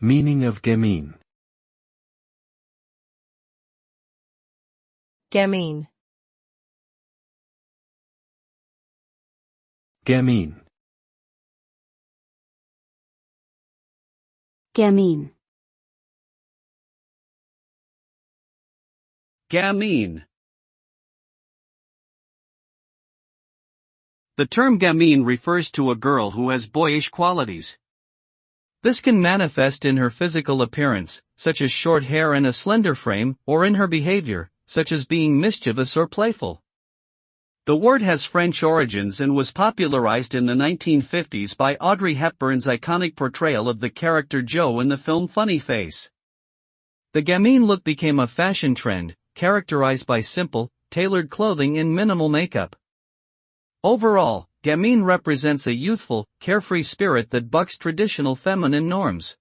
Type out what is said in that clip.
Meaning of gamine. Gamine. Gamine. gamine, Gamine. The term gamine refers to a girl who has boyish qualities. This can manifest in her physical appearance, such as short hair and a slender frame, or in her behavior, such as being mischievous or playful. The word has French origins and was popularized in the 1950s by Audrey Hepburn's iconic portrayal of the character Jo in the film Funny Face. The gamine look became a fashion trend, characterized by simple, tailored clothing and minimal makeup. Overall, gamine represents a youthful, carefree spirit that bucks traditional feminine norms.